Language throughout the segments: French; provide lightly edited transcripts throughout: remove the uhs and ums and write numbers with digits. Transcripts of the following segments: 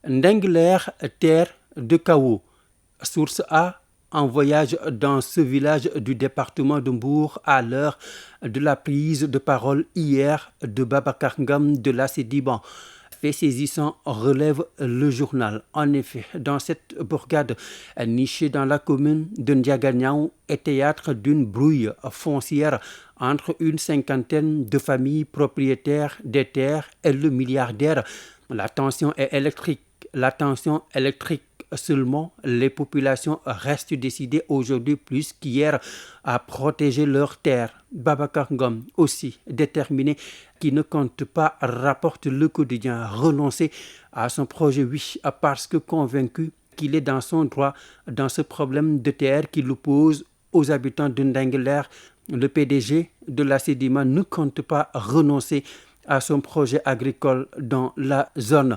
Ndengler, terre de chaos. Source A, en voyage dans ce village du département de Mbour à l'heure de la prise de parole hier de Babacar Ngam de la Sédiban. Fait saisissant relève le journal. En effet, dans cette bourgade nichée dans la commune de Ndiaganiao est théâtre d'une brouille foncière entre une cinquantaine de familles propriétaires des terres et le milliardaire. La tension est électrique. La tension électrique seulement, les populations restent décidées aujourd'hui plus qu'hier à protéger leurs terres. Babacar Ngom, aussi déterminé, qui ne compte pas, rapporte le quotidien, renoncer à son projet, oui, parce que convaincu qu'il est dans son droit dans ce problème de terre qui l'oppose aux habitants de Ndengler. Le PDG de la Sedima ne compte pas renoncer à son projet agricole dans la zone.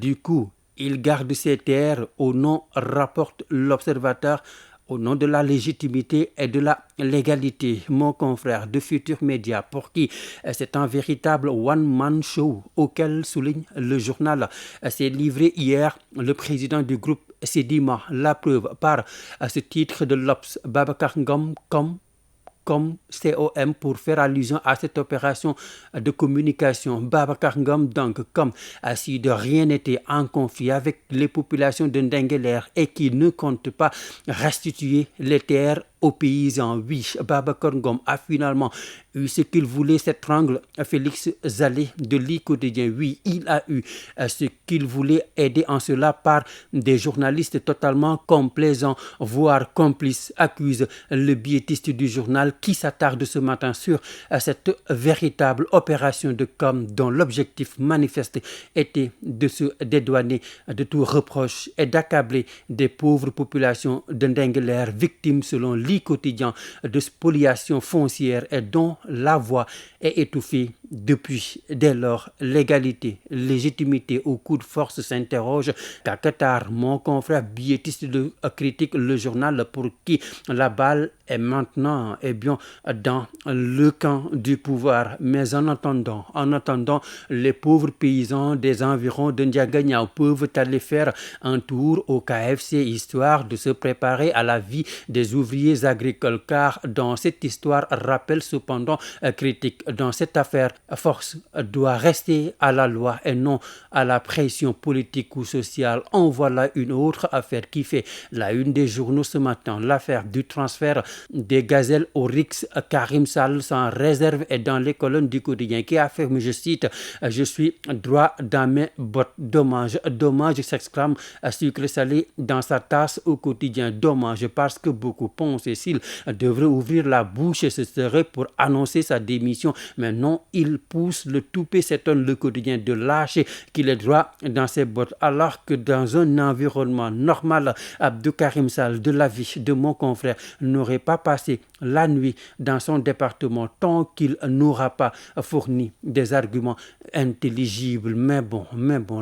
Du coup, il garde ses terres au nom, rapporte l'Observateur, au nom de la légitimité et de la légalité. Mon confrère de Futurs Médias, pour qui c'est un véritable one-man show auquel souligne le journal, s'est livré hier le président du groupe Sedima. La preuve par ce titre de l'Obs, Babacar Ngom comme COM pour faire allusion à cette opération de communication. Babacar Ngom donc comme si de rien n'était en conflit avec les populations de Ndengler et qui ne compte pas restituer les terres aux paysans. Oui, Babacar Ngom a finalement eu ce qu'il voulait, cet angle. Félix Zalé de l'I Quotidien, oui, il a eu ce qu'il voulait, aider en cela par des journalistes totalement complaisants, voire complices, accuse le biétiste du journal qui s'attarde ce matin sur cette véritable opération de com dont l'objectif manifeste était de se dédouaner de tout reproche et d'accabler des pauvres populations de Ndengler, victimes selon l'I Quotidien de spoliation foncière et dont la voix est étouffée depuis. Dès lors, légalité, légitimité au coup de force s'interroge. Kakatar, mon confrère biétiste de critique le journal, pour qui la balle est maintenant dans le camp du pouvoir. Mais en attendant, les pauvres paysans des environs de Ndiaganiao peuvent aller faire un tour au KFC histoire de se préparer à la vie des ouvriers agricoles, car dans cette histoire, rappelle cependant critique, dans cette affaire, force doit rester à la loi et non à la pression politique ou sociale. En voilà une autre affaire qui fait la une des journaux ce matin, l'affaire du transfert des gazelles au RIX. Karim Sall sans réserve est dans les colonnes du quotidien qui affirme, je cite, je suis droit dans mes bottes. Dommage, s'exclame sucré salé dans sa tasse au quotidien. Dommage parce que beaucoup pensent et s'il devrait ouvrir la bouche, ce serait pour annoncer sa démission. Mais non, il pousse le toupet, s'étonne le quotidien, de lâcher qu'il est droit dans ses bottes, alors que dans un environnement normal, Abdou Karim Sall, de l'avis de mon confrère, n'aurait pas passé la nuit dans son département tant qu'il n'aura pas fourni des arguments intelligibles. Mais bon,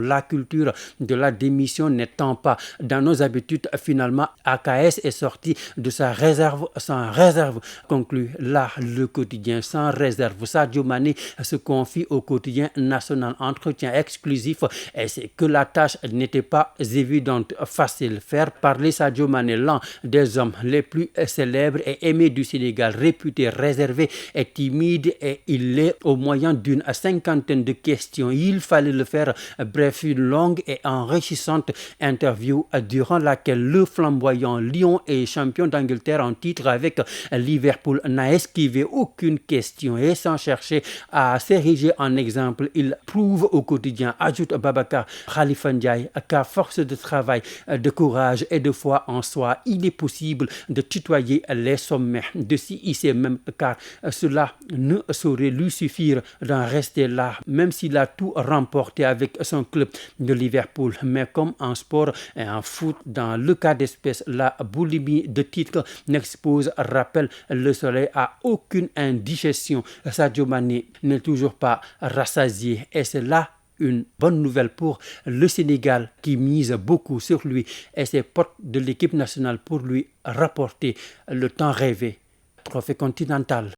la culture de la démission n'étant pas dans nos habitudes, finalement, AKS est sorti de sa réserve sans réserve, conclut là le quotidien. Sans réserve, Sadio Mané se confie au quotidien national. Entretien exclusif, et c'est que la tâche n'était pas évidente, facile. Faire parler Sadio Mané, l'un des hommes les plus célèbres et aimés du Sénégal, réputé réservé et timide, et il l'est au moyen d'une cinquantaine de questions. Il fallait le faire. Bref, une longue et enrichissante interview durant laquelle le flamboyant Lion et champion d'Angleterre en titre avec Liverpool n'a esquivé aucune question et sans chercher à s'ériger en exemple, il prouve au quotidien, ajoute Babacar Khalifa Ndiaye, qu'à force de travail, de courage et de foi en soi, il est possible de tutoyer les sommets, de s'y hisser même, car cela ne saurait lui suffire d'en rester là, même s'il a tout remporté avec son club de Liverpool. Mais comme en sport et en foot, dans le cas d'espèce, la boulimie de titre n'expose, rappelle le soleil, à aucune indigestion. Sadio Mané n'est toujours pas rassasié et c'est là une bonne nouvelle pour le Sénégal qui mise beaucoup sur lui et ses potes de l'équipe nationale pour lui rapporter le temps rêvé, trophée continental.